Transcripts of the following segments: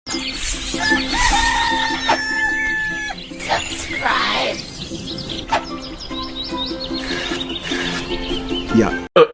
Ya,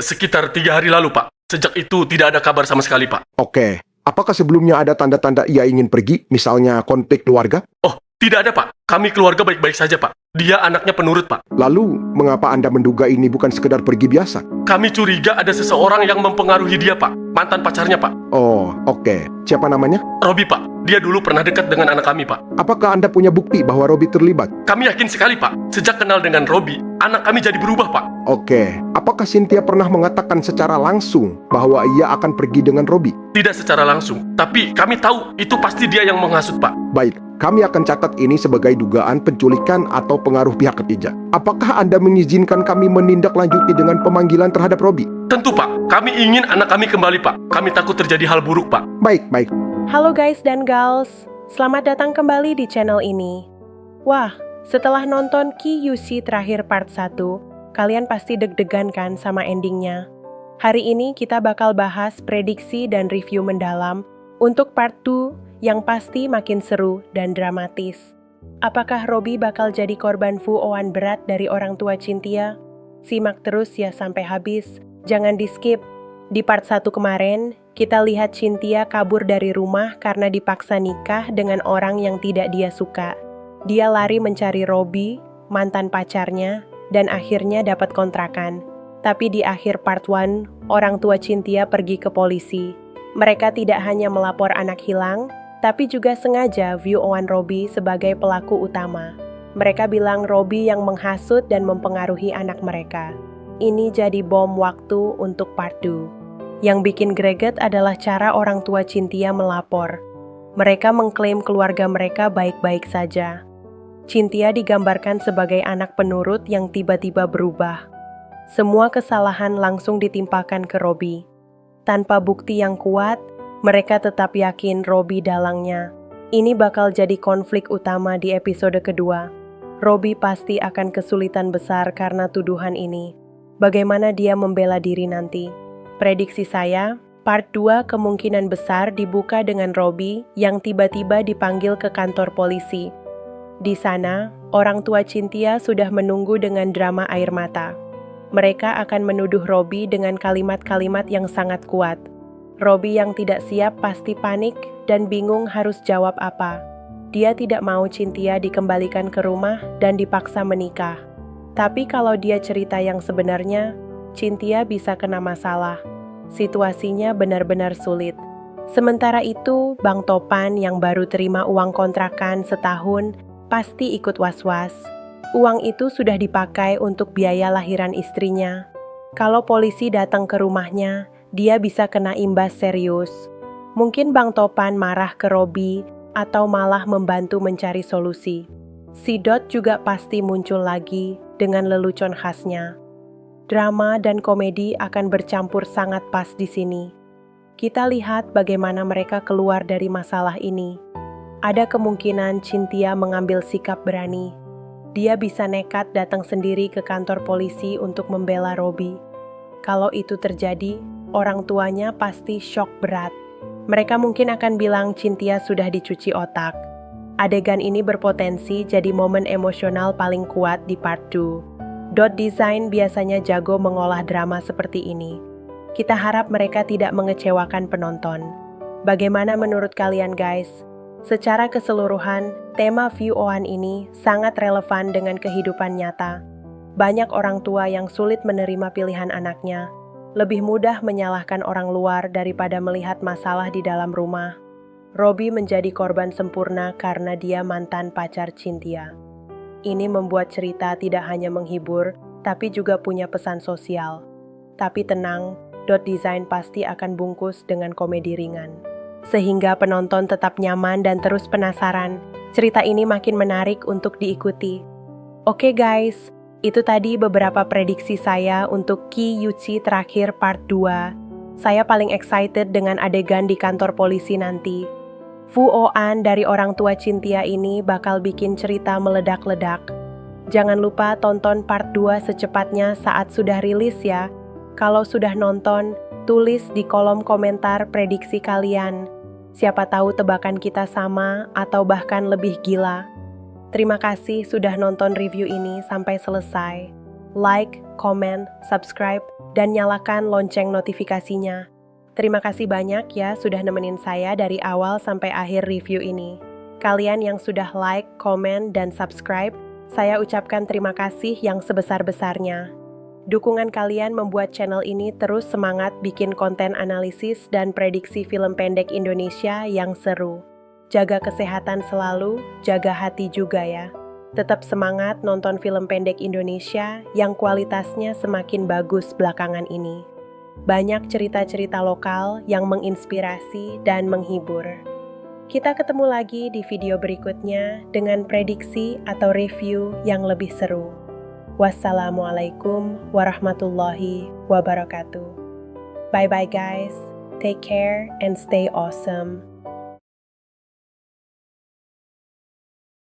Sekitar 3 hari lalu, Pak. Sejak itu tidak ada kabar sama sekali, Pak. oke. Apakah sebelumnya ada tanda-tanda ia ingin pergi, misalnya konflik keluarga? Oh, tidak ada, Pak. Kami keluarga baik-baik saja, Pak. Dia anaknya penurut, Pak. Lalu, mengapa Anda menduga ini bukan sekedar pergi biasa? Kami curiga ada seseorang yang mempengaruhi dia, Pak. Mantan pacarnya, Pak. Oh, oke. Siapa namanya? Robi, Pak. Dia dulu pernah dekat dengan anak kami, Pak. Apakah Anda punya bukti bahwa Robi terlibat? Kami yakin sekali, Pak. Sejak kenal dengan Robi, anak kami jadi berubah, Pak. Oke. Apakah Cynthia pernah mengatakan secara langsung bahwa ia akan pergi dengan Robi? Tidak secara langsung, tapi kami tahu itu pasti dia yang menghasut, Pak. Baik, kami akan catat ini sebagai dugaan penculikan atau pengaruh pihak ketiga. Apakah Anda mengizinkan kami menindaklanjuti dengan pemanggilan terhadap Robi? Tentu, Pak. Kami ingin anak kami kembali, Pak. Kami takut terjadi hal buruk, Pak. Baik, baik. Halo guys dan gals, selamat datang kembali di channel ini. Wah, setelah nonton QUC terakhir part 1, kalian pasti deg-degan kan sama endingnya? Hari ini kita bakal bahas prediksi dan review mendalam untuk part 2 yang pasti makin seru dan dramatis. Apakah Robi bakal jadi korban fuoan berat dari orang tua Cynthia? Simak terus ya sampai habis, jangan di-skip. Di part 1 kemarin, kita lihat Cynthia kabur dari rumah karena dipaksa nikah dengan orang yang tidak dia suka. Dia lari mencari Robi, mantan pacarnya, dan akhirnya dapat kontrakan. Tapi di akhir part 1, orang tua Cynthia pergi ke polisi. Mereka tidak hanya melapor anak hilang, tapi juga sengaja view-on Robi sebagai pelaku utama. Mereka bilang Robi yang menghasut dan mempengaruhi anak mereka. Ini jadi bom waktu untuk part 2. Yang bikin greget adalah cara orang tua Cynthia melapor. Mereka mengklaim keluarga mereka baik-baik saja. Cynthia digambarkan sebagai anak penurut yang tiba-tiba berubah. Semua kesalahan langsung ditimpakan ke Robi. Tanpa bukti yang kuat, mereka tetap yakin Robi dalangnya. Ini bakal jadi konflik utama di episode kedua. Robi pasti akan kesulitan besar karena tuduhan ini. Bagaimana dia membela diri nanti? Prediksi saya, part 2 kemungkinan besar dibuka dengan Robi yang tiba-tiba dipanggil ke kantor polisi. Di sana, orang tua Cynthia sudah menunggu dengan drama air mata. Mereka akan menuduh Robi dengan kalimat-kalimat yang sangat kuat. Robi yang tidak siap pasti panik dan bingung harus jawab apa. Dia tidak mau Cynthia dikembalikan ke rumah dan dipaksa menikah. Tapi kalau dia cerita yang sebenarnya, Cynthia bisa kena masalah. Situasinya benar-benar sulit. Sementara itu, Bang Topan yang baru terima uang kontrakan setahun pasti ikut was-was. Uang itu sudah dipakai untuk biaya lahiran istrinya. Kalau polisi datang ke rumahnya, dia bisa kena imbas serius. Mungkin Bang Topan marah ke Robi atau malah membantu mencari solusi. Si Dot juga pasti muncul lagi dengan lelucon khasnya. Drama dan komedi akan bercampur sangat pas di sini. Kita lihat bagaimana mereka keluar dari masalah ini. Ada kemungkinan Cynthia mengambil sikap berani. Dia bisa nekat datang sendiri ke kantor polisi untuk membela Robi. Kalau itu terjadi, orang tuanya pasti shock berat. Mereka mungkin akan bilang Cynthia sudah dicuci otak. Adegan ini berpotensi jadi momen emosional paling kuat di part 2. Dot Design biasanya jago mengolah drama seperti ini. Kita harap mereka tidak mengecewakan penonton. Bagaimana menurut kalian guys? Secara keseluruhan, tema view-on ini sangat relevan dengan kehidupan nyata. Banyak orang tua yang sulit menerima pilihan anaknya. Lebih mudah menyalahkan orang luar daripada melihat masalah di dalam rumah. Robi menjadi korban sempurna karena dia mantan pacar Cynthia. Ini membuat cerita tidak hanya menghibur, tapi juga punya pesan sosial. Tapi tenang, Dot Design pasti akan bungkus dengan komedi ringan. Sehingga penonton tetap nyaman dan terus penasaran. Cerita ini makin menarik untuk diikuti. Oke guys, itu tadi beberapa prediksi saya untuk QUC terakhir part 2. Saya paling excited dengan adegan di kantor polisi nanti. Fuoan dari orang tua Cynthia ini bakal bikin cerita meledak-ledak. Jangan lupa tonton part 2 secepatnya saat sudah rilis ya. Kalau sudah nonton, tulis di kolom komentar prediksi kalian. Siapa tahu tebakan kita sama atau bahkan lebih gila. Terima kasih sudah nonton review ini sampai selesai. Like, komen, subscribe, dan nyalakan lonceng notifikasinya. Terima kasih banyak ya sudah nemenin saya dari awal sampai akhir review ini. Kalian yang sudah like, komen, dan subscribe, saya ucapkan terima kasih yang sebesar-besarnya. Dukungan kalian membuat channel ini terus semangat bikin konten analisis dan prediksi film pendek Indonesia yang seru. Jaga kesehatan selalu, jaga hati juga ya. Tetap semangat nonton film pendek Indonesia yang kualitasnya semakin bagus belakangan ini. Banyak cerita-cerita lokal yang menginspirasi dan menghibur. Kita ketemu lagi di video berikutnya dengan prediksi atau review yang lebih seru. Wassalamualaikum warahmatullahi wabarakatuh. Bye-bye guys. Take care and stay awesome.